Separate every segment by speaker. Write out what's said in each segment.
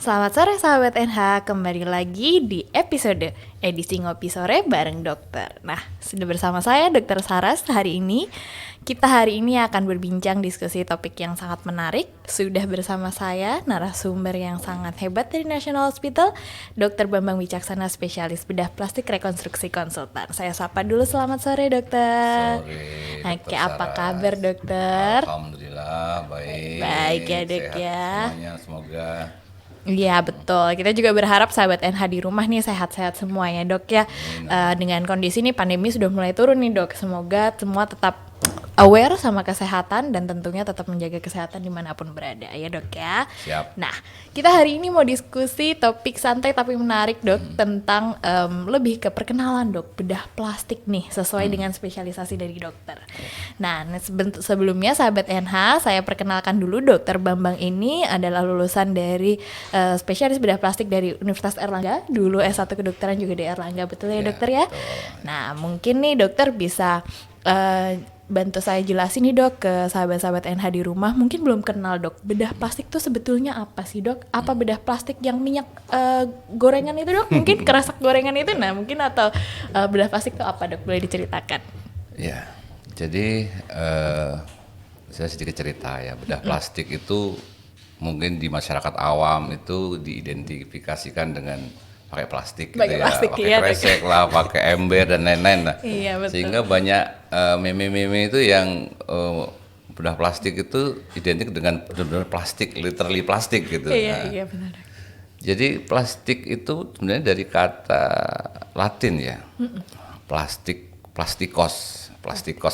Speaker 1: Selamat sore sahabat NH, kembali lagi di episode edisi Ngopi Sore bareng dokter. Nah, sudah bersama saya Dokter Saras hari ini. Kita hari ini akan berbincang diskusi topik yang sangat menarik. Sudah bersama saya narasumber yang sangat hebat dari National Hospital, Dr. Bambang Wicaksana, spesialis bedah plastik rekonstruksi konsultan. Saya sapa dulu, selamat sore dokter.
Speaker 2: Sore,
Speaker 1: Oke,
Speaker 2: Dokter
Speaker 1: apa
Speaker 2: Saras.
Speaker 1: kabar dokter?
Speaker 2: Alhamdulillah baik.
Speaker 1: Baik ya, Dok,
Speaker 2: Sehat
Speaker 1: ya.
Speaker 2: semuanya semoga.
Speaker 1: Iya betul, kita juga berharap sahabat NH di rumah nih sehat-sehat semua ya dok ya. Dengan kondisi ini pandemi sudah mulai turun nih dok, semoga semua tetap aware sama kesehatan dan tentunya tetap menjaga kesehatan dimanapun berada ya dok ya.
Speaker 2: Siap.
Speaker 1: Nah, kita hari ini mau diskusi topik santai tapi menarik dok, tentang lebih ke perkenalan dok, bedah plastik nih sesuai dengan spesialisasi dari dokter. Nah, sebelumnya sahabat NH, saya perkenalkan dulu Dokter Bambang ini adalah lulusan dari spesialis bedah plastik dari Universitas Erlangga, dulu S1 kedokteran juga di Erlangga, betul ya dokter ya?
Speaker 2: Betul.
Speaker 1: Nah, mungkin nih dokter bisa bantu saya jelasin nih dok ke sahabat-sahabat NH di rumah, mungkin belum kenal dok, bedah plastik tuh sebetulnya apa sih dok? Apa bedah plastik yang minyak gorengan itu dok? Mungkin kerasak gorengan itu, nah mungkin atau bedah plastik tuh apa dok? Boleh diceritakan?
Speaker 2: Ya, jadi saya sedikit cerita ya. Bedah plastik itu mungkin di masyarakat awam itu diidentifikasikan dengan pakai plastik gitu
Speaker 1: Pakai
Speaker 2: ya,
Speaker 1: plastik,
Speaker 2: pakai
Speaker 1: iya, Dok.
Speaker 2: kresek lah, pakai ember dan lain-lain lah.
Speaker 1: Iya, betul.
Speaker 2: Sehingga banyak meme-meme itu yang bedah plastik itu identik dengan benar-benar plastik, literally plastik gitu.
Speaker 1: Iya,
Speaker 2: Nah,
Speaker 1: iya benar.
Speaker 2: jadi plastik itu sebenarnya dari kata Latin ya. Plastikos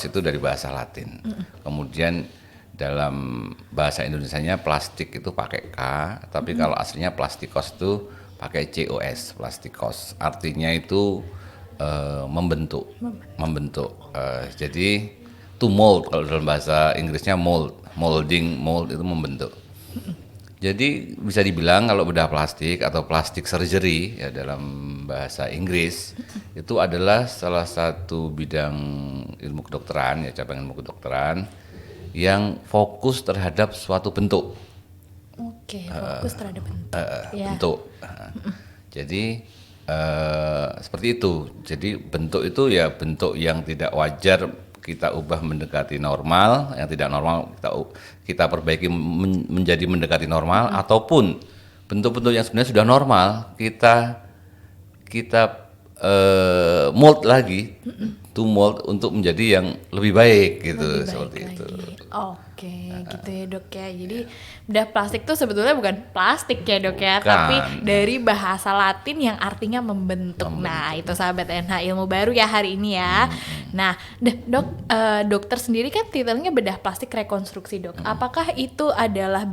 Speaker 2: itu dari bahasa Latin. Kemudian dalam bahasa Indonesianya plastik itu pakai K, tapi kalau aslinya plastikos itu pakai COS, plastikos. Artinya itu membentuk. Jadi to mold, kalau dalam bahasa Inggrisnya mold itu membentuk. Jadi bisa dibilang kalau bedah plastik atau plastik surgery ya dalam bahasa Inggris itu adalah salah satu bidang ilmu kedokteran ya, cabang ilmu kedokteran yang fokus terhadap suatu bentuk.
Speaker 1: Oke, fokus terhadap bentuk. Ya.
Speaker 2: Bentuk. Jadi seperti itu. Jadi bentuk itu ya bentuk yang tidak wajar kita ubah mendekati normal, yang tidak normal kita perbaiki menjadi mendekati normal, ataupun bentuk-bentuk yang sebenarnya sudah normal kita mold lagi, to mold untuk menjadi yang lebih baik gitu,
Speaker 1: Lebih baik
Speaker 2: seperti
Speaker 1: lagi.
Speaker 2: itu.
Speaker 1: Oke, gitu ya dok ya. Jadi bedah plastik tuh sebetulnya bukan plastik ya dok ya,
Speaker 2: Bukan.
Speaker 1: tapi dari bahasa Latin yang artinya membentuk. Nah itu sahabat NH ilmu baru ya hari ini ya. Nah dok, dokter sendiri kan titelnya bedah plastik rekonstruksi dok. Apakah itu adalah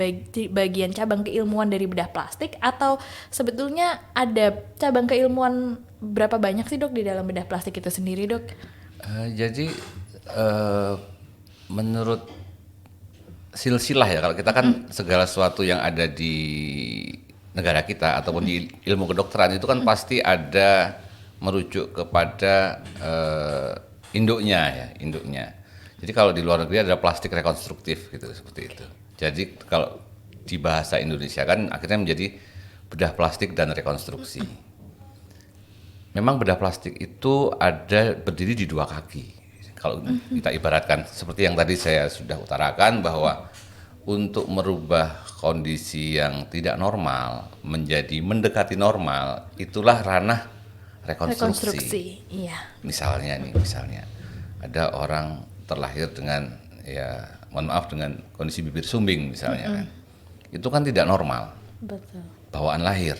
Speaker 1: bagian cabang keilmuan dari bedah plastik atau sebetulnya ada cabang keilmuan berapa banyak sih dok di dalam bedah plastik itu sendiri dok?
Speaker 2: Jadi menurut silsilah ya, kalau kita kan segala sesuatu yang ada di negara kita ataupun di ilmu kedokteran itu kan pasti ada merujuk kepada induknya. Jadi kalau di luar negeri ada plastik rekonstruktif gitu, seperti itu. Jadi kalau di bahasa Indonesia kan akhirnya menjadi bedah plastik dan rekonstruksi. Memang bedah plastik itu ada berdiri di dua kaki. Kalau kita ibaratkan seperti yang tadi saya sudah utarakan bahwa untuk merubah kondisi yang tidak normal menjadi mendekati normal, itulah ranah rekonstruksi.
Speaker 1: Iya.
Speaker 2: Misalnya ada orang terlahir dengan ya mohon maaf dengan kondisi bibir sumbing misalnya kan. Itu kan tidak normal.
Speaker 1: Betul.
Speaker 2: Bawaan lahir.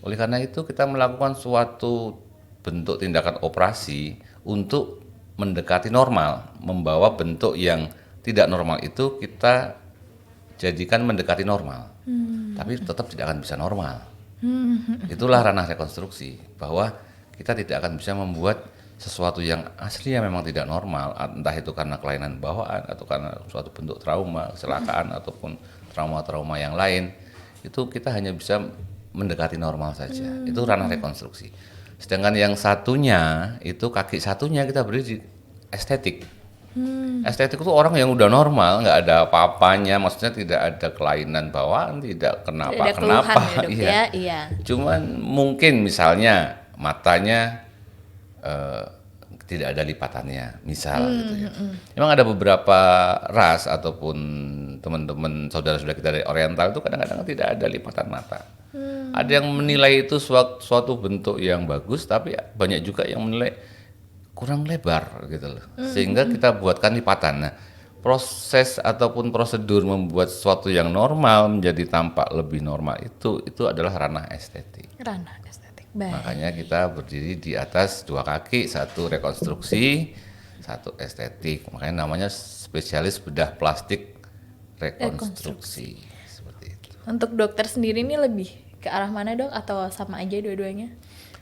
Speaker 2: Oleh karena itu kita melakukan suatu bentuk tindakan operasi untuk mendekati normal, membawa bentuk yang tidak normal itu kita jadikan mendekati normal, tapi tetap tidak akan bisa normal. Itulah ranah rekonstruksi, bahwa kita tidak akan bisa membuat sesuatu yang aslinya memang tidak normal, entah itu karena kelainan bawaan atau karena suatu bentuk trauma, kecelakaan ataupun trauma-trauma yang lain, itu kita hanya bisa mendekati normal saja. Itu ranah rekonstruksi. Sedangkan yang satunya itu kaki satunya kita beri di estetik. Estetik itu orang yang udah normal, nggak ada apa-apanya, maksudnya tidak ada kelainan bawaan, tidak
Speaker 1: Tidak ada keluhan
Speaker 2: kenapa-kenapa.
Speaker 1: ya dok
Speaker 2: Iya.
Speaker 1: ya, iya.
Speaker 2: Cuman mungkin misalnya matanya tidak ada lipatannya, misal gitu ya. Memang ada beberapa ras ataupun teman-teman saudara-saudara kita dari Oriental itu kadang-kadang tidak ada lipatan mata. Ada yang menilai itu suatu bentuk yang bagus, tapi banyak juga yang menilai kurang lebar gitu loh. Sehingga kita buatkan lipatan. Nah, proses ataupun prosedur membuat sesuatu yang normal menjadi tampak lebih normal itu adalah ranah estetik.
Speaker 1: Ranah estetik. Baik.
Speaker 2: Makanya kita berdiri di atas dua kaki, satu rekonstruksi, satu estetik. Makanya namanya spesialis bedah plastik rekonstruksi. Seperti itu.
Speaker 1: Untuk dokter sendiri ini lebih ke arah mana dok atau sama aja dua-duanya?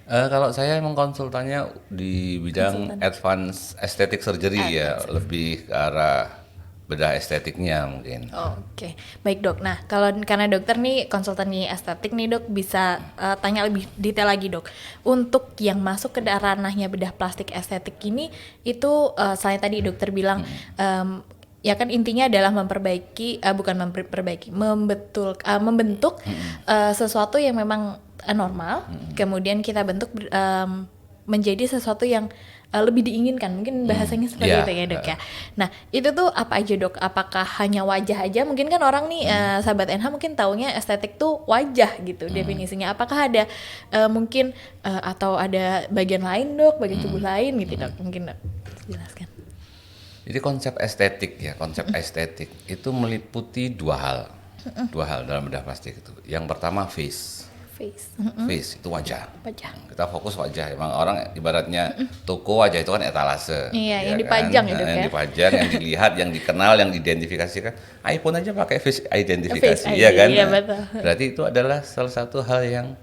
Speaker 2: Kalau saya emang konsultannya di bidang advance aesthetic surgery ya, lebih ke arah bedah estetiknya mungkin.
Speaker 1: Oke, baik dok. Nah, karena dokter nih konsultan nih estetik nih dok, bisa tanya lebih detail lagi dok. Untuk yang masuk ke ranahnya bedah plastik estetik ini, itu selain tadi dokter bilang, ya kan intinya adalah memperbaiki, membentuk sesuatu yang memang normal, kemudian kita bentuk menjadi sesuatu yang lebih diinginkan, mungkin bahasanya seperti itu ya dok ya. Nah itu tuh apa aja dok? Apakah hanya wajah aja? Mungkin kan orang nih sahabat NH mungkin taunya estetik tuh wajah gitu definisinya. Apakah ada mungkin atau ada bagian lain dok, bagian tubuh lain gitu dok? Mungkin dok jelaskan.
Speaker 2: Jadi konsep estetik itu meliputi dua hal dalam bedah plastik itu. Yang pertama face itu wajah. Kita fokus wajah. Emang orang ibaratnya toko wajah itu kan etalase.
Speaker 1: Iya, yang
Speaker 2: kan?
Speaker 1: dipajang ya dok
Speaker 2: yang
Speaker 1: ya.
Speaker 2: dipajang, yang dilihat, yang dikenal, yang diidentifikasikan. iPhone aja pakai face identifikasi,
Speaker 1: Face ID,
Speaker 2: ya kan?
Speaker 1: iya, betul.
Speaker 2: Berarti itu adalah salah satu hal yang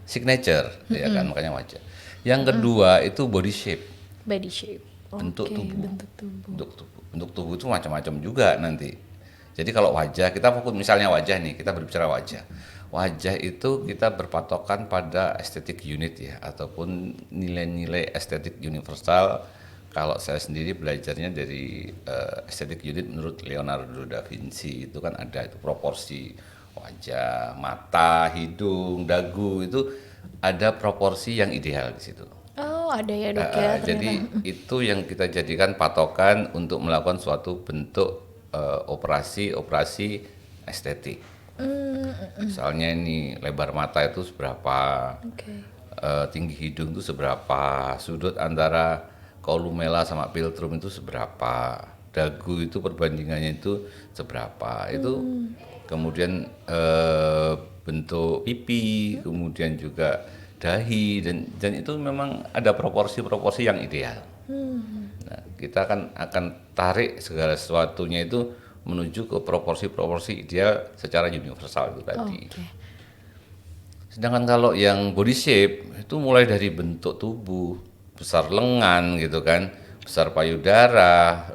Speaker 2: signature, ya kan? Makanya wajah. Yang kedua itu body shape.
Speaker 1: Body shape.
Speaker 2: Bentuk
Speaker 1: Oke,
Speaker 2: tubuh.
Speaker 1: bentuk tubuh.
Speaker 2: Bentuk tubuh itu macam-macam juga nanti. Jadi kalau wajah, kita fokus misalnya wajah nih, kita berbicara wajah. Wajah itu kita berpatokan pada estetik unit ya, ataupun nilai-nilai estetik universal. Kalau saya sendiri belajarnya dari estetik unit menurut Leonardo da Vinci, itu kan ada itu proporsi wajah, mata, hidung, dagu, itu ada proporsi yang ideal di situ.
Speaker 1: Oh ada ya dok ya.
Speaker 2: Jadi itu yang kita jadikan patokan untuk melakukan suatu bentuk operasi estetik. Misalnya ini lebar mata itu seberapa, tinggi hidung itu seberapa, sudut antara columella sama philtrum itu seberapa, dagu itu perbandingannya itu seberapa, itu kemudian bentuk pipi, kemudian juga dahi, dan itu memang ada proporsi-proporsi yang ideal. Nah, kita akan tarik segala sesuatunya itu menuju ke proporsi-proporsi ideal secara universal itu tadi. Sedangkan kalau yang body shape itu mulai dari bentuk tubuh, besar lengan gitu kan, besar payudara,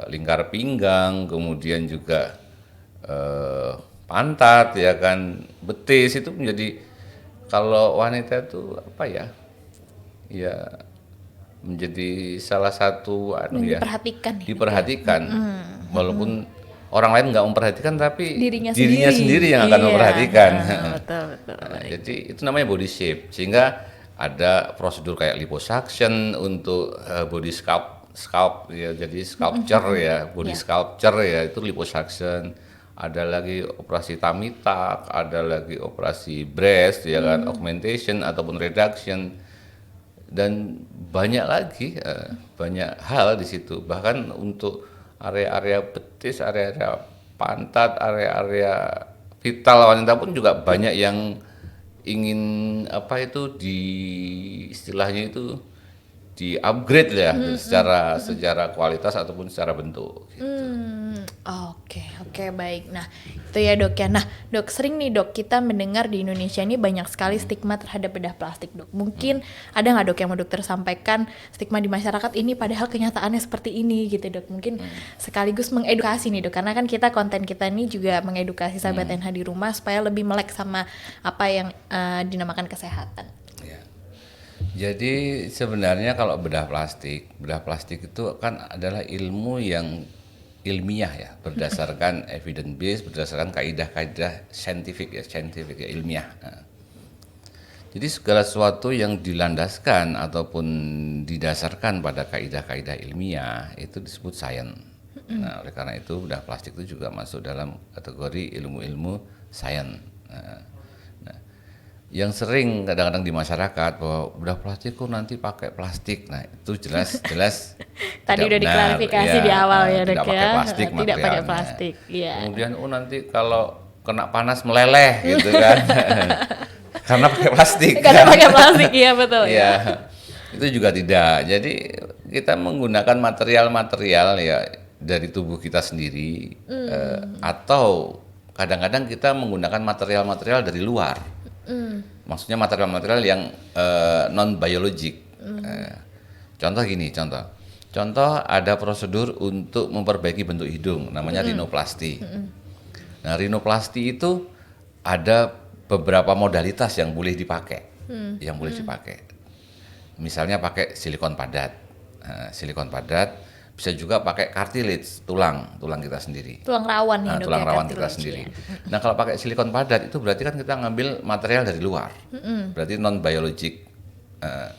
Speaker 2: lingkar pinggang, kemudian juga pantat ya kan, betis, itu menjadi, kalau wanita itu apa ya? Ya menjadi salah satu diperhatikan. Walaupun orang lain nggak memperhatikan, tapi dirinya sendiri yang akan memperhatikan.
Speaker 1: Betul.
Speaker 2: Jadi itu namanya body shape. Sehingga ada prosedur kayak liposuction untuk body scalp ya, jadi sculpture ya, body sculpture ya, itu liposuction. Ada lagi operasi tummy tuck, ada lagi operasi breast ya kan, augmentation ataupun reduction, dan banyak lagi, banyak hal di situ. Bahkan untuk area-area betis, area-area pantat, area-area vital wanita pun juga banyak yang ingin istilahnya itu di upgrade ya, secara kualitas ataupun secara bentuk gitu.
Speaker 1: Oke, baik. Nah, itu ya dok ya. Nah, dok, sering nih dok kita mendengar di Indonesia ini banyak sekali stigma terhadap bedah plastik dok. Mungkin ada nggak dok yang mau dokter sampaikan stigma di masyarakat ini padahal kenyataannya seperti ini gitu dok. Mungkin sekaligus mengedukasi nih dok, karena kan konten kita ini juga mengedukasi sahabat NH di rumah supaya lebih melek sama apa yang dinamakan kesehatan.
Speaker 2: Jadi sebenarnya kalau bedah plastik itu kan adalah ilmu yang ilmiah ya, berdasarkan evidence base, berdasarkan kaidah-kaidah scientific ya, ilmiah. Nah, jadi segala sesuatu yang dilandaskan ataupun didasarkan pada kaidah-kaidah ilmiah itu disebut sains. Nah, oleh karena itu bedah plastik itu juga masuk dalam kategori ilmu-ilmu sains. Nah, yang sering kadang-kadang di masyarakat bahwa bedah plastik kok nanti pakai plastik. Nah, itu jelas
Speaker 1: Tadi
Speaker 2: tidak
Speaker 1: udah
Speaker 2: benar.
Speaker 1: diklarifikasi di awal ya, Dok,
Speaker 2: tidak pakai
Speaker 1: ya.
Speaker 2: plastik
Speaker 1: Tidak pakai
Speaker 2: materialnya.
Speaker 1: plastik. Iya.
Speaker 2: Kemudian nanti kalau kena panas meleleh gitu kan. Karena pakai plastik.
Speaker 1: Karena pakai plastik, iya betul.
Speaker 2: Iya. Itu juga tidak. Jadi kita menggunakan material-material ya dari tubuh kita sendiri atau kadang-kadang kita menggunakan material-material dari luar. Maksudnya material-material yang non biologik. Contoh gini, contoh ada prosedur untuk memperbaiki bentuk hidung, namanya rinoplasti. Nah, rinoplasti itu ada beberapa modalitas yang boleh dipakai, Misalnya pakai silikon padat. Nah, silikon padat bisa juga pakai cartilage, tulang kita sendiri.
Speaker 1: Tulang rawan ya,
Speaker 2: Nah,
Speaker 1: Dok,
Speaker 2: tulang
Speaker 1: ya,
Speaker 2: rawan kita
Speaker 1: cartilage,
Speaker 2: sendiri.
Speaker 1: ya.
Speaker 2: Nah, kalau pakai silikon padat itu berarti kan kita ngambil material dari luar. Berarti non biologik.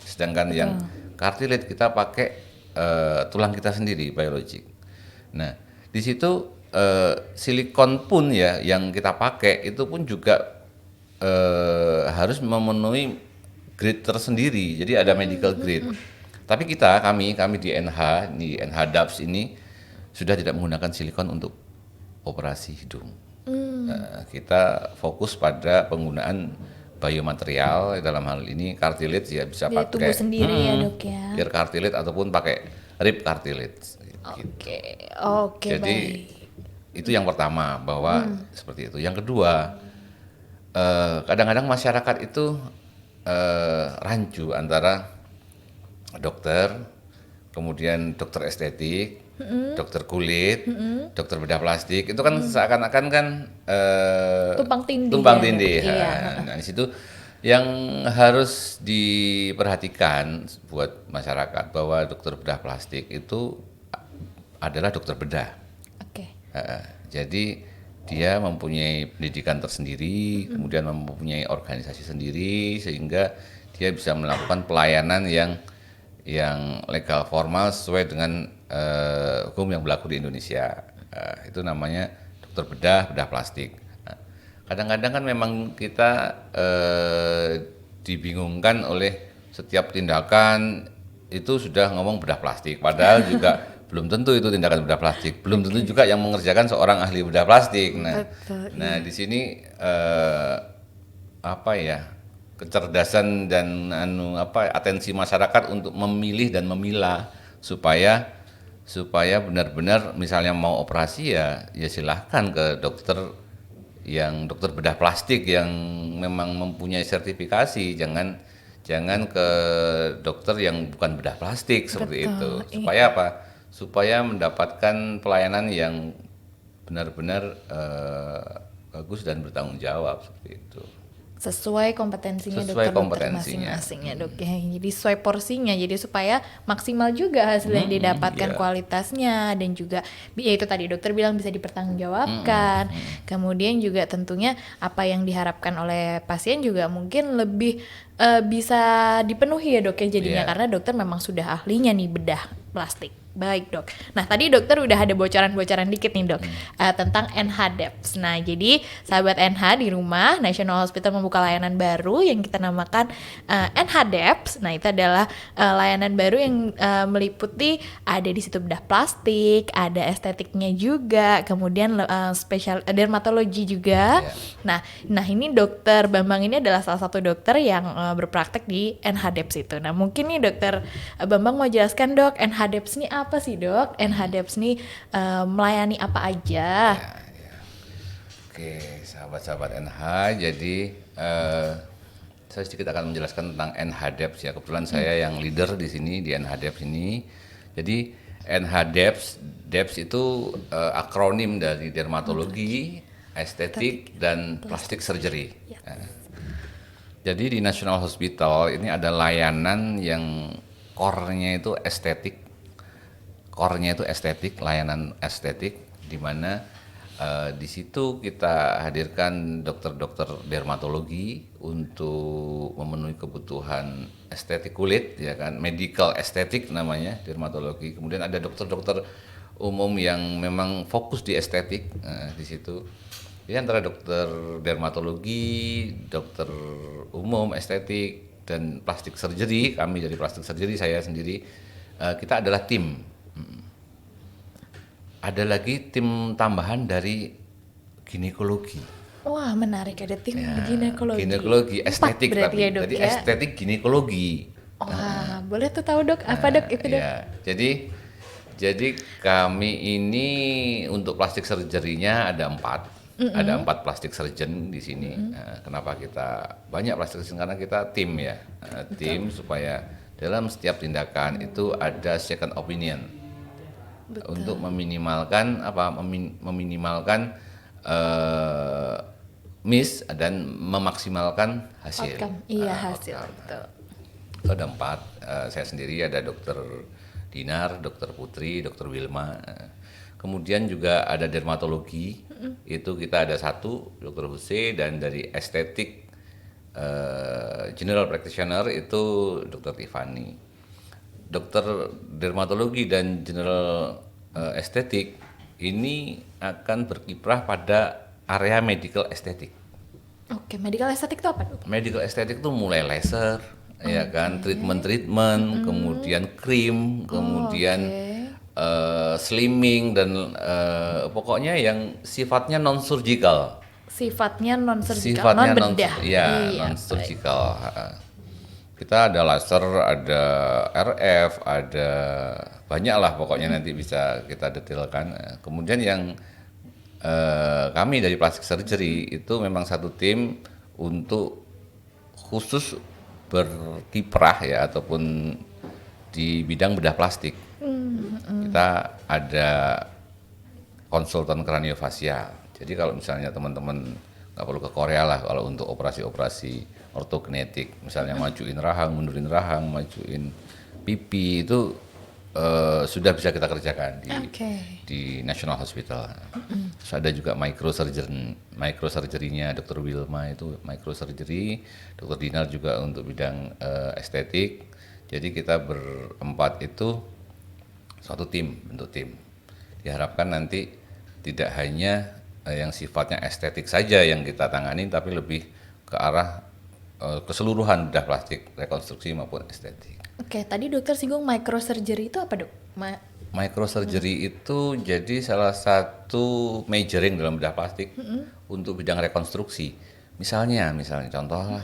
Speaker 2: Sedangkan yang cartilage kita pakai tulang kita sendiri, biologik. Nah, di situ silikon pun ya yang kita pakai itu pun juga harus memenuhi grade tersendiri. Jadi ada medical grade. Tapi kami di NH DAPS ini sudah tidak menggunakan silikon untuk operasi hidung. Kita fokus pada penggunaan biomaterial, dalam hal ini cartilage ya bisa
Speaker 1: Dari
Speaker 2: pakai
Speaker 1: tubuh sendiri ya, Dok, ya.
Speaker 2: ear cartilage ataupun pakai rib cartilage.
Speaker 1: Oke,
Speaker 2: Jadi
Speaker 1: baik.
Speaker 2: itu yang pertama bahwa seperti itu. Yang kedua, kadang-kadang masyarakat itu rancu antara dokter, kemudian dokter estetik, dokter kulit, dokter bedah plastik. Itu kan seakan-akan kan
Speaker 1: Tumpang tindih ya, Dok.
Speaker 2: tindih.
Speaker 1: Iya.
Speaker 2: Nah, di situ yang harus diperhatikan buat masyarakat bahwa dokter bedah plastik itu adalah dokter bedah.
Speaker 1: Oke.
Speaker 2: Jadi dia mempunyai pendidikan tersendiri, kemudian mempunyai organisasi sendiri, sehingga dia bisa melakukan pelayanan yang legal formal sesuai dengan hukum yang berlaku di Indonesia. Itu namanya dokter bedah plastik. Kadang-kadang kan memang kita dibingungkan oleh setiap tindakan itu sudah ngomong bedah plastik, padahal juga belum tentu itu tindakan bedah plastik, belum tentu juga yang mengerjakan seorang ahli bedah plastik. Nah, di sini kecerdasan dan atensi masyarakat untuk memilih dan memilah supaya benar-benar misalnya mau operasi ya silahkan ke dokter bedah plastik yang memang mempunyai sertifikasi, jangan ke dokter yang bukan bedah plastik. Seperti itu. Supaya apa? Supaya mendapatkan pelayanan yang benar-benar bagus dan bertanggung jawab, seperti itu.
Speaker 1: Sesuai kompetensinya
Speaker 2: Sesuai
Speaker 1: dokter
Speaker 2: kompetensinya.
Speaker 1: masing-masing ya, Dok, ya. Jadi sesuai porsinya, jadi supaya maksimal juga hasil yang didapatkan, kualitasnya, dan juga ya itu tadi dokter bilang bisa dipertanggungjawabkan. Kemudian juga tentunya apa yang diharapkan oleh pasien juga mungkin lebih bisa dipenuhi ya, Dok, ya, jadinya karena dokter memang sudah ahlinya nih bedah plastik. Baik, Dok. Nah, tadi dokter udah ada bocoran-bocoran dikit nih, Dok, tentang NH-DAPS. Nah, jadi sahabat NH di rumah, National Hospital membuka layanan baru yang kita namakan NH-DAPS. Nah, itu adalah layanan baru yang meliputi ada di situ bedah plastik, ada estetiknya juga, kemudian spesial dermatologi juga. Nah, ini Dokter Bambang ini adalah salah satu dokter yang berpraktek di NH-DAPS itu. Nah, mungkin nih Dokter Bambang mau jelaskan, Dok, NH-DAPS ini apa sih, Dok? NH-DAPS ini melayani apa aja?
Speaker 2: Oke, sahabat-sahabat NH, jadi saya sedikit akan menjelaskan tentang NH-DAPS ya. Kebetulan saya yang leader di sini di NH-DAPS ini. Jadi DAPS itu akronim dari dermatologi, estetik, dan plastik surgery. Jadi di National Hospital ini ada layanan yang core-nya itu estetik. Core-nya itu estetik, layanan estetik, di mana di situ kita hadirkan dokter-dokter dermatologi untuk memenuhi kebutuhan estetik kulit, ya kan, medical estetik namanya dermatologi. Kemudian ada dokter-dokter umum yang memang fokus di estetik di situ. Jadi antara dokter dermatologi, dokter umum, estetik, dan plastik surgery, kami dari plastik surgery, saya sendiri, kita adalah tim. Ada lagi tim tambahan dari ginekologi.
Speaker 1: Wah, menarik, ada tim
Speaker 2: Ya,
Speaker 1: ginekologi.
Speaker 2: ginekologi,
Speaker 1: 4
Speaker 2: estetik
Speaker 1: berarti
Speaker 2: tapi.
Speaker 1: ya, Dok,
Speaker 2: Jadi
Speaker 1: ya?
Speaker 2: estetik ginekologi.
Speaker 1: Wah, boleh tuh tahu, Dok, apa, Dok, itu, Dok?
Speaker 2: Ya, jadi kami ini untuk plastik surgery-nya ada 4. Ada 4 plastik surgeon di sini. Nah, kenapa kita banyak plastik surgeon? Karena kita tim ya. Tim supaya dalam setiap tindakan itu ada second opinion. Untuk meminimalkan meminimalkan miss dan memaksimalkan hasil.
Speaker 1: Outcome. Iya,
Speaker 2: Ah,
Speaker 1: hasil,
Speaker 2: outcome.
Speaker 1: betul.
Speaker 2: Itu ada 4. Saya sendiri ada dokter Dinar, dokter Putri, dokter Wilma. Kemudian juga ada dermatologi, itu kita ada 1, dokter Huse, dan dari estetik general practitioner itu dokter Tiffany. Dokter dermatologi dan general estetik ini akan berkiprah pada area medical estetik.
Speaker 1: Oke, medical estetik itu apa, Dok?
Speaker 2: Medical estetik itu mulai laser, ya kan, treatment, kemudian krim, kemudian slimming, dan pokoknya yang sifatnya non surgical.
Speaker 1: Sifatnya non surgical, non bedah.
Speaker 2: Iya,
Speaker 1: Iya,
Speaker 2: non surgical. Kita ada laser, ada RF, ada banyak lah pokoknya, nanti bisa kita detailkan. Kemudian yang kami dari plastic surgery itu memang satu tim untuk khusus berkiprah ya, ataupun di bidang bedah plastik. Kita ada konsultan kraniofasial. Jadi kalau misalnya teman-teman nggak perlu ke Korea lah kalau untuk operasi-operasi ortognetik, misalnya majuin rahang, mundurin rahang, majuin pipi, itu sudah bisa kita kerjakan di National Hospital. Terus ada juga microsurgery-nya Dr. Wilma, itu microsurgery, Dr. Dinar juga untuk bidang estetik. Jadi kita berempat itu suatu tim, bentuk tim. Diharapkan nanti tidak hanya yang sifatnya estetik saja yang kita tangani, tapi lebih ke arah keseluruhan bedah plastik, rekonstruksi maupun estetik.
Speaker 1: Oke, tadi dokter singgung microsurgery itu apa, Dok?
Speaker 2: Microsurgery itu jadi salah satu majoring dalam bedah plastik untuk bidang rekonstruksi. Misalnya contohlah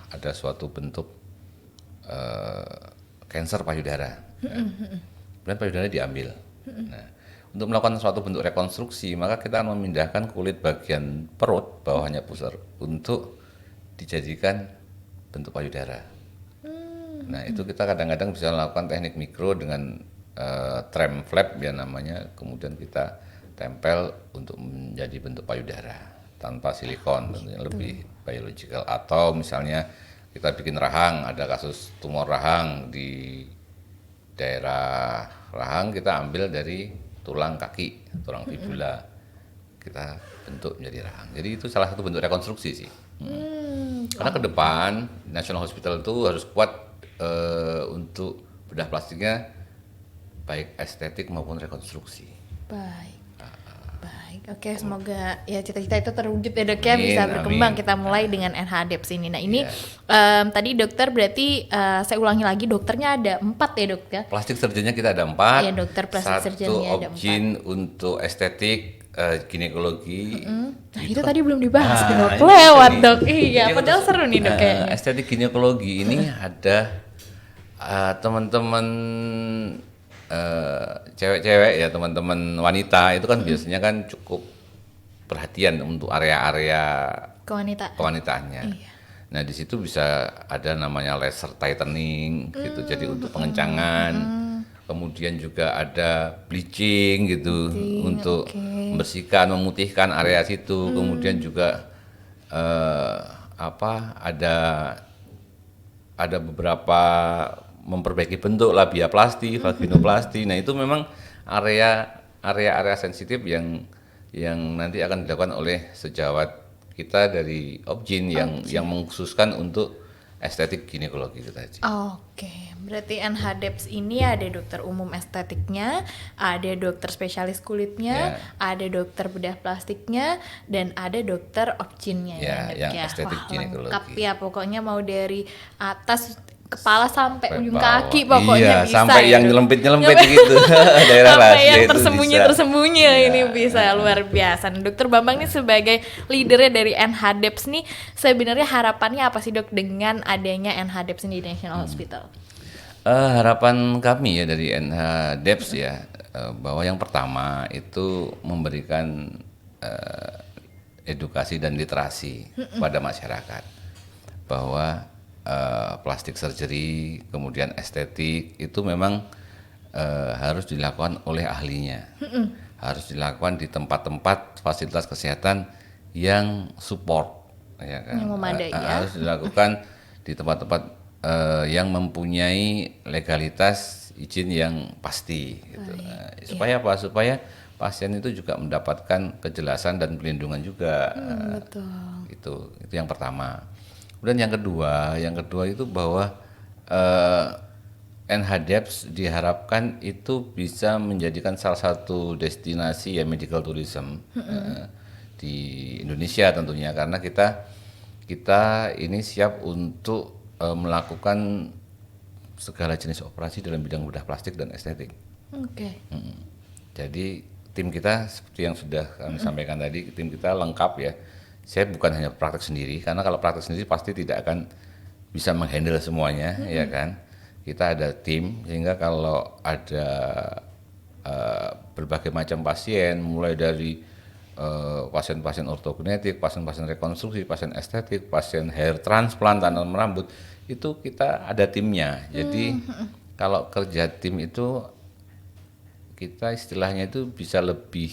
Speaker 2: ada suatu bentuk kanker payudara. Kemudian payudara diambil. Nah, untuk melakukan suatu bentuk rekonstruksi, maka kita akan memindahkan kulit bagian perut, bawahnya pusar, untuk dijadikan bentuk payudara. Nah, itu kita kadang-kadang bisa melakukan teknik mikro dengan tram flap ya namanya, kemudian kita tempel untuk menjadi bentuk payudara tanpa silikon, tentunya lebih biological. Atau misalnya kita bikin rahang, ada kasus tumor rahang di daerah rahang, kita ambil dari tulang kaki, tulang fibula, kita bentuk menjadi rahang. Jadi itu salah satu bentuk rekonstruksi sih. Karena ke depan National Hospital itu harus kuat untuk bedah plastiknya, baik estetik maupun rekonstruksi.
Speaker 1: Baik. Oke, semoga ya cita-cita itu terwujud ya, Dok, ya,
Speaker 2: Amin,
Speaker 1: bisa berkembang.
Speaker 2: amin.
Speaker 1: Kita mulai dengan NHDEPS ini. Nah, ini
Speaker 2: Iya.
Speaker 1: tadi dokter berarti saya ulangi lagi, dokternya ada 4 ya, Dok, ya?
Speaker 2: Plastik surgeonnya kita ada 4.
Speaker 1: Iya, dokter plastik surgeonnya ada 4.
Speaker 2: Satu objin untuk estetik, ginekologi.
Speaker 1: Nah, itu tadi belum dibahas, Dok.
Speaker 2: ini
Speaker 1: Lewat,
Speaker 2: ini.
Speaker 1: Dok. Iya,
Speaker 2: Jadi
Speaker 1: padahal
Speaker 2: untuk,
Speaker 1: seru nih, Dok, kayaknya.
Speaker 2: estetik ginekologi ini ada teman-teman cewek-cewek ya, teman-teman wanita itu kan biasanya kan cukup perhatian untuk area-area kewanitaannya.
Speaker 1: Iya.
Speaker 2: Nah, di situ bisa ada namanya laser tightening gitu, jadi untuk pengencangan. Kemudian juga ada bleaching gitu untuk membersihkan, memutihkan area situ. Kemudian juga ada beberapa memperbaiki bentuk labiaplasti, vaginoplasti. Nah, itu memang area sensitif yang nanti akan dilakukan oleh sejawat kita dari Obgyn yang mengkhususkan untuk estetik ginekologi itu tadi.
Speaker 1: Oke, berarti NHDEPS ini ada dokter umum estetiknya, ada dokter spesialis kulitnya, ada dokter bedah plastiknya, dan ada dokter Obgynnya
Speaker 2: Ya,
Speaker 1: Dok,
Speaker 2: yang estetik ginekologi.
Speaker 1: lengkap ya, pokoknya mau dari atas kepala sampai ujung
Speaker 2: bawah.
Speaker 1: kaki pokoknya
Speaker 2: Iya,
Speaker 1: bisa.
Speaker 2: sampai
Speaker 1: ya,
Speaker 2: yang
Speaker 1: Dok?
Speaker 2: nyelempit gitu. Daerah
Speaker 1: Sampai
Speaker 2: rahasia
Speaker 1: yang
Speaker 2: itu
Speaker 1: tersembunyi-tersembunyi
Speaker 2: bisa.
Speaker 1: ini bisa, luar biasa. Nah, Dokter Bambang ini sebagai leadernya dari NHDEPS nih, sebenarnya harapannya apa sih Dok dengan adanya NHDEPS ini di National Hospital?
Speaker 2: Harapan kami ya dari NHDEPS ya, bahwa yang pertama itu memberikan edukasi dan literasi pada masyarakat bahwa plastik surgery kemudian estetik itu memang harus dilakukan oleh ahlinya, harus dilakukan di tempat-tempat fasilitas kesehatan yang support, ya kan?
Speaker 1: Yang memadai, ya.
Speaker 2: Harus dilakukan di tempat-tempat yang mempunyai legalitas izin yang pasti, gitu. Supaya apa? Supaya pasien itu juga mendapatkan kejelasan dan perlindungan juga.
Speaker 1: Betul.
Speaker 2: Itu yang pertama. Kemudian yang kedua itu bahwa NHDEPS diharapkan itu bisa menjadikan salah satu destinasi ya medical tourism di Indonesia tentunya, karena kita ini siap untuk melakukan segala jenis operasi dalam bidang bedah plastik dan estetik.
Speaker 1: Oke.
Speaker 2: Jadi tim kita seperti yang sudah kami sampaikan tadi, tim kita lengkap ya. Saya bukan hanya praktek sendiri, karena kalau praktek sendiri pasti tidak akan bisa menghandle semuanya, ya kan. Kita ada tim, sehingga kalau ada berbagai macam pasien, mulai dari pasien-pasien ortogenetik, pasien-pasien rekonstruksi, pasien estetik, pasien hair transplant, tanaman rambut, itu kita ada timnya. Jadi kalau kerja tim itu kita istilahnya itu bisa lebih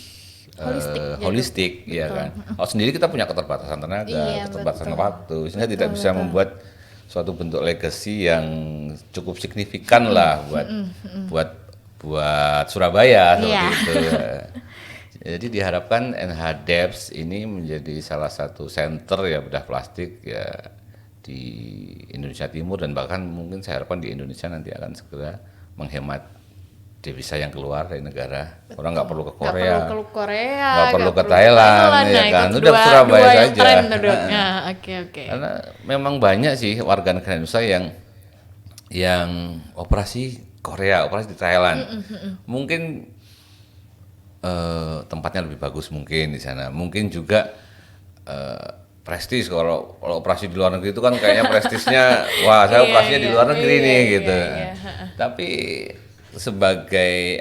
Speaker 2: holistik ya kan. Kalau sendiri kita punya keterbatasan tenaga,
Speaker 1: Iya,
Speaker 2: keterbatasan
Speaker 1: betul.
Speaker 2: waktu, sehingga tidak bisa membuat suatu bentuk legacy yang cukup signifikan lah buat Surabaya seperti
Speaker 1: Iya.
Speaker 2: itu. Jadi diharapkan NHDEPS ini menjadi salah satu center ya bedah plastik ya di Indonesia Timur, dan bahkan mungkin saya harapkan di Indonesia nanti akan segera menghemat devisa yang keluar dari negara. Orang nggak perlu ke Korea,
Speaker 1: Nggak perlu ke Korea,
Speaker 2: nggak perlu ke Thailand, ya
Speaker 1: nah,
Speaker 2: kan?
Speaker 1: itu
Speaker 2: Udah ke Surabaya
Speaker 1: dua yang
Speaker 2: saja.
Speaker 1: tren tuh, Dok. Nah, oke.
Speaker 2: Karena memang banyak sih warga negara Indonesia yang operasi Korea, operasi di Thailand. Mungkin tempatnya lebih bagus mungkin di sana. Mungkin juga prestis, kalau operasi di luar negeri itu kan kayaknya prestisnya wah saya operasinya di luar negeri nih gitu. Tapi sebagai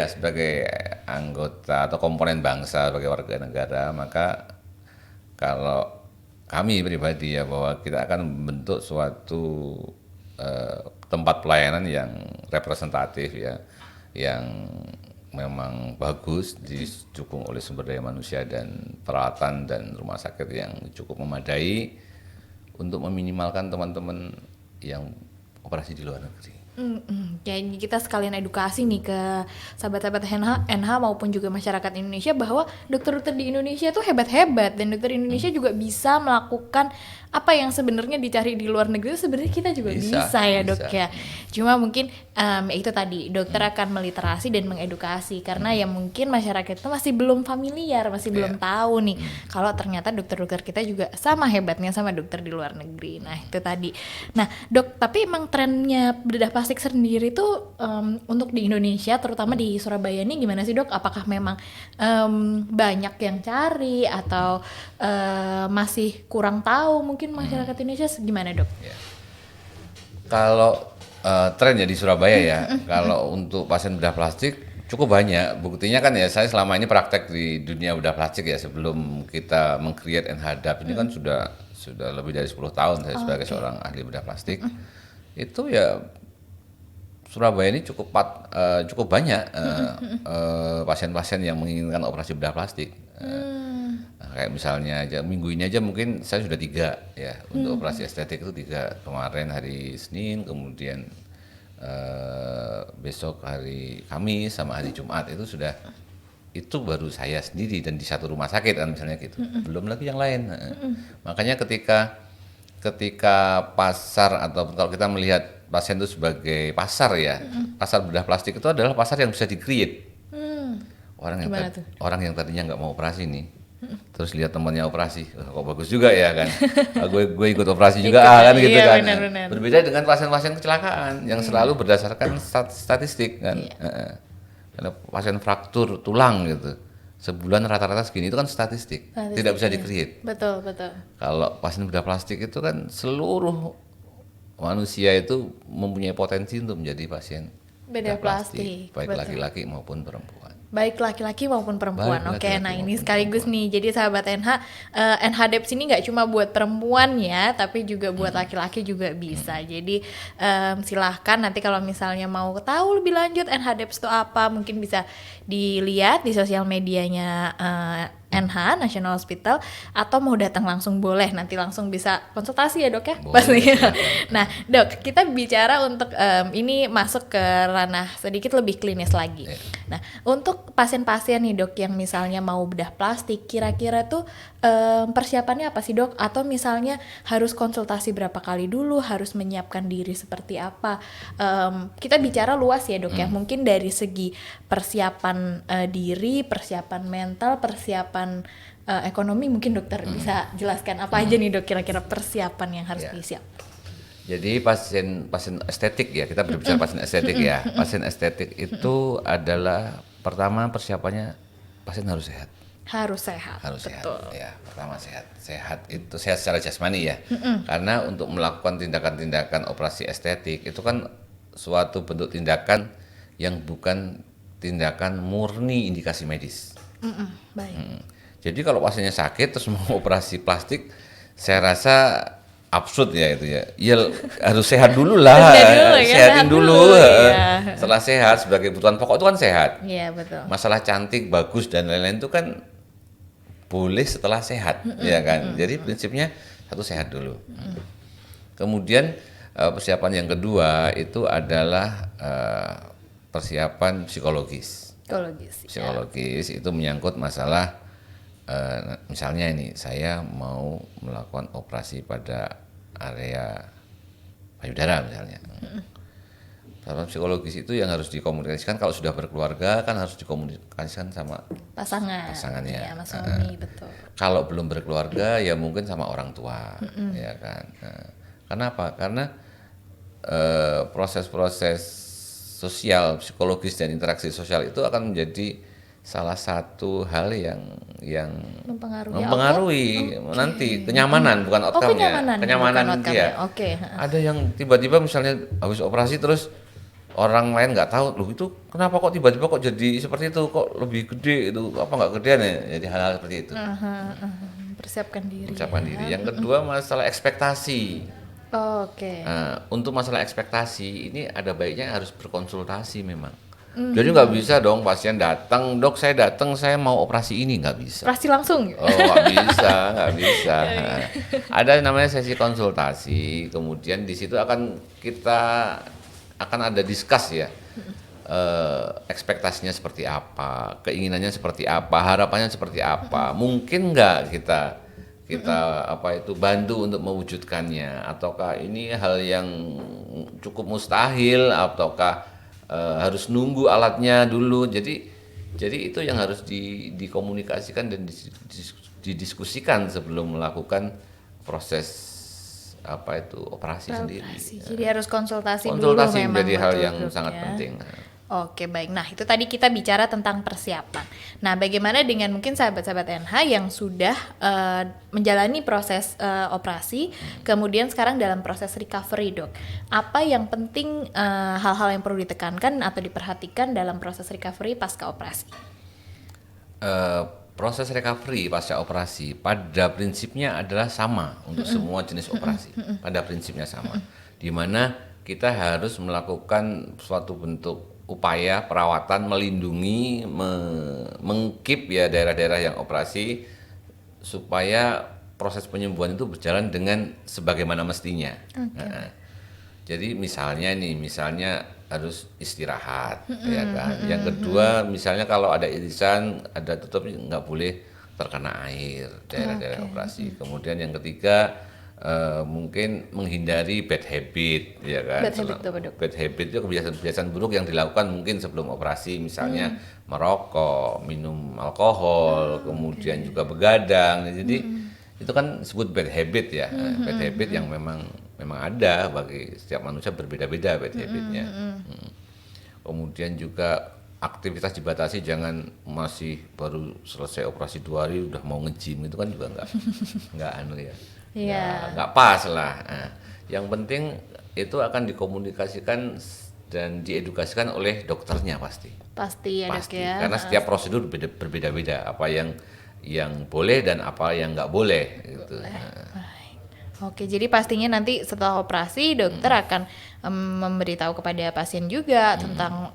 Speaker 2: sebagai anggota atau komponen bangsa, sebagai warga negara, maka kalau kami pribadi ya bahwa kita akan membentuk suatu tempat pelayanan yang representatif ya, yang memang bagus, didukung oleh sumber daya manusia dan peralatan dan rumah sakit yang cukup memadai untuk meminimalkan teman-teman yang operasi di luar negeri.
Speaker 1: Jadi kita sekalian edukasi nih ke sahabat-sahabat NH maupun juga masyarakat Indonesia bahwa dokter-dokter di Indonesia tuh hebat-hebat, dan dokter Indonesia juga bisa melakukan apa yang sebenarnya dicari di luar negeri itu sebenarnya kita juga bisa ya, Dok ya. Cuma mungkin itu tadi dokter akan meliterasi dan mengedukasi, karena ya mungkin masyarakat itu masih belum familiar, masih belum tahu nih kalau ternyata dokter-dokter kita juga sama hebatnya sama dokter di luar negeri. Nah, itu tadi. Nah, Dok, tapi emang trennya bedah plastik sendiri tuh untuk di Indonesia, terutama di Surabaya ini gimana sih, Dok? Apakah memang banyak yang cari atau masih kurang tahu mungkin masyarakat Indonesia gimana, Dok?
Speaker 2: Ya. Kalau tren ya di Surabaya ya, kalau untuk pasien bedah plastik cukup banyak. Buktinya kan ya, saya selama ini praktek di dunia bedah plastik ya, sebelum kita meng-create NHDAP ini kan sudah lebih dari 10 tahun saya sebagai seorang ahli bedah plastik. Itu ya Surabaya ini cukup banyak pasien-pasien yang menginginkan operasi bedah plastik. Nah, kayak misalnya aja minggu ini aja mungkin saya sudah 3 ya untuk operasi estetik itu 3 kemarin hari Senin, kemudian besok hari Kamis sama hari Jumat itu baru saya sendiri dan di satu rumah sakit kan misalnya gitu. Belum lagi yang lain. Makanya ketika pasar atau kalau kita melihat pasien itu sebagai pasar ya, pasar bedah plastik itu adalah pasar yang bisa di-create. Orang yang tadinya nggak mau operasi nih, terus lihat temannya operasi, kok bagus juga ya kan, gue ikut operasi juga kan gitu
Speaker 1: iya,
Speaker 2: kan.
Speaker 1: benar.
Speaker 2: Berbeda dengan pasien-pasien kecelakaan yang selalu berdasarkan statistik kan. Karena pasien fraktur tulang gitu, sebulan rata-rata segini itu kan statistik, tidak bisa di-create.
Speaker 1: Betul.
Speaker 2: Kalau pasien bedah plastik itu kan seluruh manusia itu mempunyai potensi untuk menjadi pasien
Speaker 1: Bedah plastik,
Speaker 2: baik
Speaker 1: betul.
Speaker 2: laki-laki maupun perempuan.
Speaker 1: Baik laki-laki maupun perempuan.
Speaker 2: Baik
Speaker 1: Oke,
Speaker 2: laki-laki
Speaker 1: nah ini
Speaker 2: maupun
Speaker 1: sekaligus nih. Jadi sahabat NH Debs ini nggak cuma buat perempuan ya, tapi juga buat laki-laki juga bisa. Jadi silahkan nanti kalau misalnya mau tahu lebih lanjut NH Debs itu apa, mungkin bisa dilihat di sosial medianya NH National Hospital, atau mau datang langsung boleh, nanti langsung bisa konsultasi ya dok ya.
Speaker 2: Boleh,
Speaker 1: Pastinya. Nah dok, kita bicara untuk ini masuk ke ranah sedikit lebih klinis lagi. Nah untuk pasien-pasien nih dok yang misalnya mau bedah plastik, kira-kira tuh persiapannya apa sih dok? Atau misalnya harus konsultasi berapa kali dulu, harus menyiapkan diri seperti apa? Kita bicara luas ya dok ya, mungkin dari segi persiapan diri, persiapan mental, persiapan ekonomi, mungkin dokter bisa jelaskan apa aja nih dok kira-kira persiapan yang harus disiap.
Speaker 2: Jadi pasien estetik ya, kita berbicara pasien estetik ya. Pasien estetik itu adalah pertama persiapannya pasien harus sehat.
Speaker 1: Harus sehat.
Speaker 2: Betul. Ya, pertama sehat. Sehat itu sehat secara jasmani ya. Karena untuk melakukan tindakan-tindakan operasi estetik itu kan suatu bentuk tindakan yang bukan tindakan murni indikasi medis.
Speaker 1: Baik.
Speaker 2: Jadi kalau pasiennya sakit terus mau operasi plastik, saya rasa absurd ya itu ya. Ya harus sehat dulu lah. Sehatin dulu.
Speaker 1: Ya.
Speaker 2: Setelah sehat sebagai kebutuhan pokok itu kan sehat.
Speaker 1: Iya betul.
Speaker 2: Masalah cantik, bagus dan lain-lain itu kan boleh setelah sehat, ya kan. Jadi prinsipnya satu sehat dulu. Kemudian persiapan yang kedua itu adalah persiapan psikologis. Psikologis itu menyangkut masalah misalnya ini saya mau melakukan operasi pada area payudara misalnya. Persiapan psikologis itu yang harus dikomunikasikan kalau sudah berkeluarga kan harus dikomunikasikan sama pasangannya.
Speaker 1: Ya, mas suami, betul.
Speaker 2: Kalau belum berkeluarga ya mungkin sama orang tua, ya kan. Kenapa? Karena proses-proses sosial, psikologis dan interaksi sosial itu akan menjadi salah satu hal yang mempengaruhi nanti kenyamanan, bukan outcome-nya. Kenyamanan dia. Ada yang tiba-tiba misalnya habis operasi terus orang lain nggak tahu, loh itu kenapa kok tiba-tiba kok jadi seperti itu, kok lebih gede itu, apa nggak gedean ya, jadi hal-hal seperti itu.
Speaker 1: Persiapkan diri.
Speaker 2: Yang kedua masalah ekspektasi.
Speaker 1: Nah,
Speaker 2: untuk masalah ekspektasi ini ada baiknya harus berkonsultasi memang. Jadi nggak bisa dong pasien datang, dok saya datang saya mau operasi ini, nggak bisa.
Speaker 1: Operasi langsung?
Speaker 2: Oh nggak bisa. Ada namanya sesi konsultasi, kemudian di situ akan ada discuss ya, ekspektasinya seperti apa, keinginannya seperti apa, harapannya seperti apa, mungkin nggak kita bantu untuk mewujudkannya, ataukah ini hal yang cukup mustahil, ataukah harus nunggu alatnya dulu. Jadi itu yang harus dikomunikasikan dan didiskusikan sebelum melakukan proses operasi sendiri.
Speaker 1: Jadi harus konsultasi dulu.
Speaker 2: Konsultasi menjadi hal yang sangat penting.
Speaker 1: Oke, baik. Nah, itu tadi kita bicara tentang persiapan. Nah, bagaimana dengan mungkin sahabat-sahabat NH yang sudah menjalani proses operasi, kemudian sekarang dalam proses recovery, dok. Apa yang penting, hal-hal yang perlu ditekankan atau diperhatikan dalam proses recovery pasca operasi?
Speaker 2: Proses recovery pasca operasi pada prinsipnya adalah sama untuk semua jenis operasi. Pada prinsipnya sama. Di mana kita harus melakukan suatu bentuk upaya perawatan melindungi, mengkeep ya daerah-daerah yang operasi supaya proses penyembuhan itu berjalan dengan sebagaimana mestinya. Nah, jadi misalnya harus istirahat, ya kan. Yang kedua, misalnya kalau ada irisan, ada tutup nggak boleh terkena air daerah-daerah operasi. Kemudian yang ketiga mungkin menghindari bad habit, ya kan.
Speaker 1: Bad habit itu apa, Dok?
Speaker 2: Bad habit itu kebiasaan-kebiasaan buruk yang dilakukan mungkin sebelum operasi, misalnya merokok, minum alkohol, kemudian juga begadang. Jadi itu kan disebut bad habit ya. Bad habit yang memang ada bagi setiap manusia, berbeda-beda bad habitnya. Kemudian juga aktivitas dibatasi, jangan masih baru selesai operasi 2 hari udah mau nge-gym, itu kan juga nggak anu ya. Nggak pas lah. Nah, yang penting itu akan dikomunikasikan dan diedukasikan oleh dokternya pasti.
Speaker 1: Pasti ya, Dok
Speaker 2: Pasti.
Speaker 1: ya.
Speaker 2: Karena setiap prosedur berbeda-beda, apa yang boleh dan apa yang nggak boleh gitu.
Speaker 1: Oke, jadi pastinya nanti setelah operasi dokter akan memberitahu kepada pasien juga tentang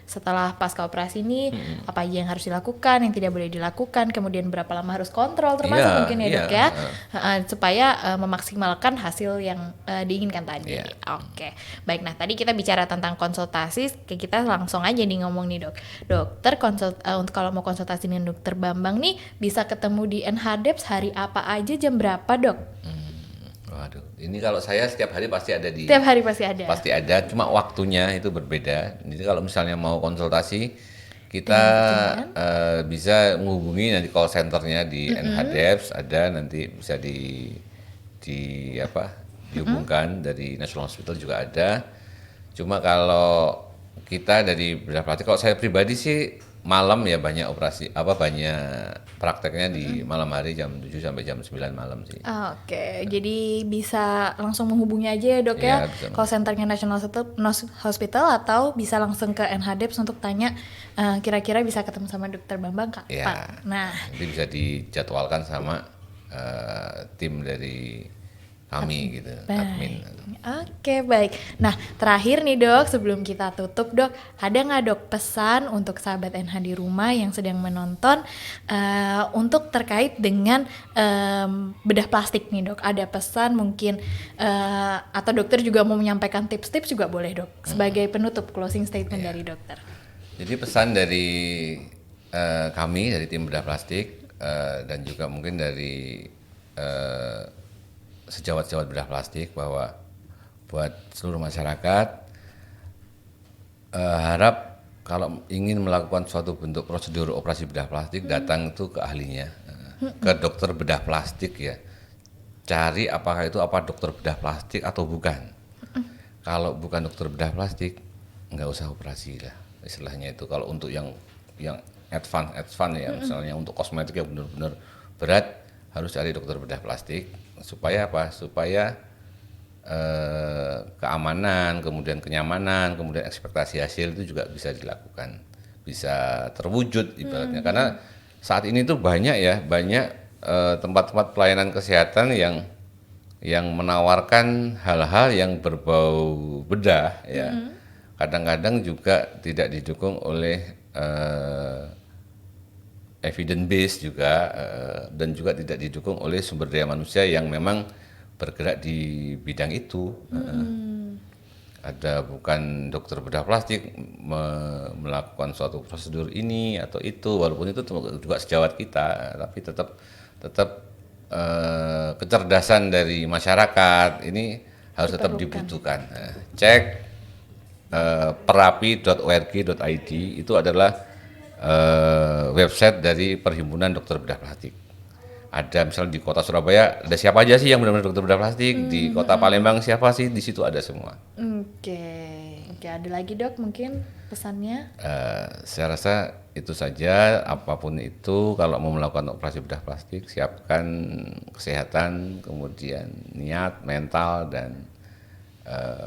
Speaker 1: setelah pasca operasi ini apa aja yang harus dilakukan, yang tidak boleh dilakukan, kemudian berapa lama harus kontrol termasuk
Speaker 2: Iya,
Speaker 1: mungkin ya,
Speaker 2: iya,
Speaker 1: Dok ya, supaya memaksimalkan hasil yang diinginkan tadi.
Speaker 2: Iya.
Speaker 1: Oke, baik. Nah tadi kita bicara tentang konsultasi, kita langsung aja nih ngomong nih, Dok. Dokter untuk kalau mau konsultasi dengan Dokter Bambang nih bisa ketemu di NHDEPS hari apa aja, jam berapa, Dok?
Speaker 2: Waduh, ini kalau saya setiap hari pasti ada di.
Speaker 1: Setiap hari pasti ada.
Speaker 2: Pasti ada, cuma waktunya itu berbeda. Jadi kalau misalnya mau konsultasi, kita bisa menghubungi nanti call centernya di NHDEPS, ada nanti bisa dihubungkan dari National Hospital juga ada. Cuma kalau kita dari bedah plastik, kalau saya pribadi sih malam ya banyak banyak prakteknya di malam hari jam 7 sampai jam 9 malam sih.
Speaker 1: Oke, jadi bisa langsung menghubungi aja ya, Dok ya,
Speaker 2: Bisa.
Speaker 1: call centernya National Hospital atau bisa langsung ke NHDEPS untuk tanya kira-kira bisa ketemu sama Dokter Bambang kapan.
Speaker 2: Ya,
Speaker 1: Nah,
Speaker 2: nanti bisa dijadwalkan sama tim dari kami gitu, admin.
Speaker 1: Oke, baik. Nah, terakhir nih, Dok, sebelum kita tutup, Dok, ada nggak, Dok, pesan untuk sahabat NH di rumah yang sedang menonton untuk terkait dengan bedah plastik nih, Dok? Ada pesan mungkin atau dokter juga mau menyampaikan tips-tips juga boleh, Dok, sebagai penutup closing statement dari dokter.
Speaker 2: Jadi pesan dari kami dari tim bedah plastik dan juga mungkin dari sejawat-sejawat bedah plastik bahwa buat seluruh masyarakat harap kalau ingin melakukan suatu bentuk prosedur operasi bedah plastik datang itu ke ahlinya, ke dokter bedah plastik ya. Cari apakah itu dokter bedah plastik atau bukan. Kalau bukan dokter bedah plastik nggak usah operasi lah istilahnya itu. Kalau untuk yang advance ya, misalnya untuk kosmetik yang benar-benar berat harus cari dokter bedah plastik. Supaya apa? Supaya keamanan, kemudian kenyamanan, kemudian ekspektasi hasil itu juga bisa dilakukan, bisa terwujud ibaratnya. Karena saat ini tuh banyak tempat-tempat pelayanan kesehatan yang menawarkan hal-hal yang berbau bedah ya. Kadang-kadang juga tidak didukung oleh evidence base juga dan juga tidak didukung oleh sumber daya manusia yang memang bergerak di bidang itu. Ada bukan dokter bedah plastik melakukan suatu prosedur ini atau itu, walaupun itu juga sejawat kita, tapi tetap kecerdasan dari masyarakat ini harus tetap dibutuhkan. Cek perapi.org.id itu adalah website dari Perhimpunan Dokter Bedah Plastik. Ada misalnya di kota Surabaya, ada siapa aja sih yang benar-benar dokter bedah plastik, di kota Palembang siapa sih, di situ ada semua.
Speaker 1: Oke, ada lagi, Dok, mungkin pesannya?
Speaker 2: Saya rasa itu saja. Apapun itu, kalau mau melakukan operasi bedah plastik, siapkan kesehatan, kemudian niat, mental, dan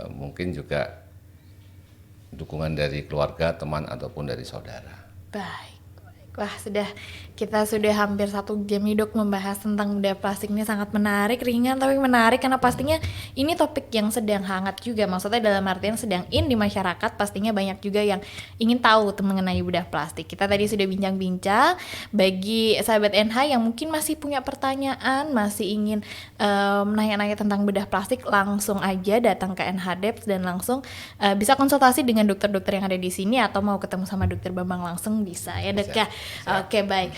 Speaker 2: mungkin juga dukungan dari keluarga, teman, ataupun dari saudara.
Speaker 1: Baik. Wah, kita sudah hampir 1 jam nih dok membahas tentang bedah plastik. Ini sangat menarik, ringan tapi menarik karena pastinya ini topik yang sedang hangat juga. Maksudnya dalam artian sedang in di masyarakat, pastinya banyak juga yang ingin tahu mengenai bedah plastik. Kita tadi sudah bincang-bincang. Bagi sahabat NH yang mungkin masih punya pertanyaan, masih ingin nanya-nanya tentang bedah plastik, langsung aja datang ke NH Depth dan langsung bisa konsultasi dengan dokter-dokter yang ada di sini, atau mau ketemu sama dokter Bambang langsung bisa ya dok ya. Oke, baik.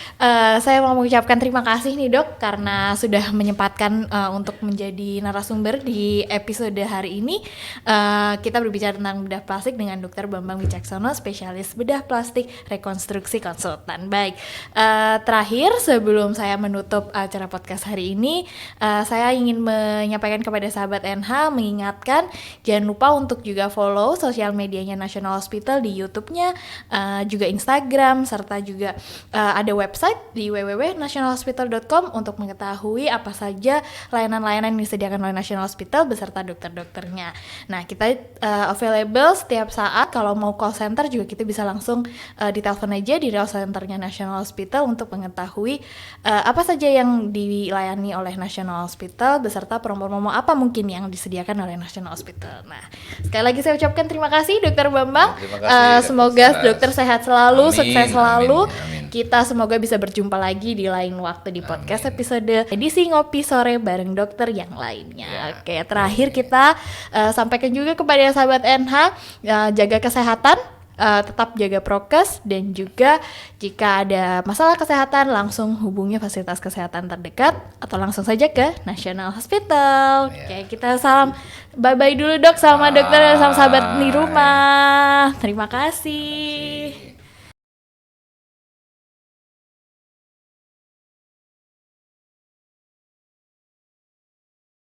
Speaker 1: Saya mau mengucapkan terima kasih nih dok karena sudah menyempatkan untuk menjadi narasumber di episode hari ini. Kita berbicara tentang bedah plastik dengan Dr. Bambang Wicaksono, spesialis bedah plastik rekonstruksi konsultan. Baik, terakhir sebelum saya menutup acara podcast hari ini, saya ingin menyampaikan kepada sahabat NH, mengingatkan jangan lupa untuk juga follow sosial medianya National Hospital di YouTube-nya, juga Instagram, serta juga ada website di www.nationalhospital.com untuk mengetahui apa saja layanan-layanan yang disediakan oleh National Hospital beserta dokter-dokternya. Nah, kita available setiap saat. Kalau mau call center juga kita bisa langsung ditelepon aja di call centernya National Hospital untuk mengetahui apa saja yang dilayani oleh National Hospital beserta promo-promo apa mungkin yang disediakan oleh National Hospital. Nah, sekali lagi saya ucapkan terima kasih Dokter Bambang.
Speaker 2: Terima kasih,
Speaker 1: Semoga dokter sehat selalu,
Speaker 2: Amin,
Speaker 1: sukses selalu.
Speaker 2: amin.
Speaker 1: Kita semoga bisa berjumpa lagi di lain waktu di podcast episode edisi Ngopi Sore bareng dokter yang lainnya. Oke, terakhir kita sampaikan juga kepada sahabat NH, jaga kesehatan, tetap jaga prokes, dan juga jika ada masalah kesehatan langsung hubungi fasilitas kesehatan terdekat atau langsung saja ke National Hospital. Oke, kita salam bye-bye dulu dok sama dokter dan sama sahabat di rumah. Terima kasih.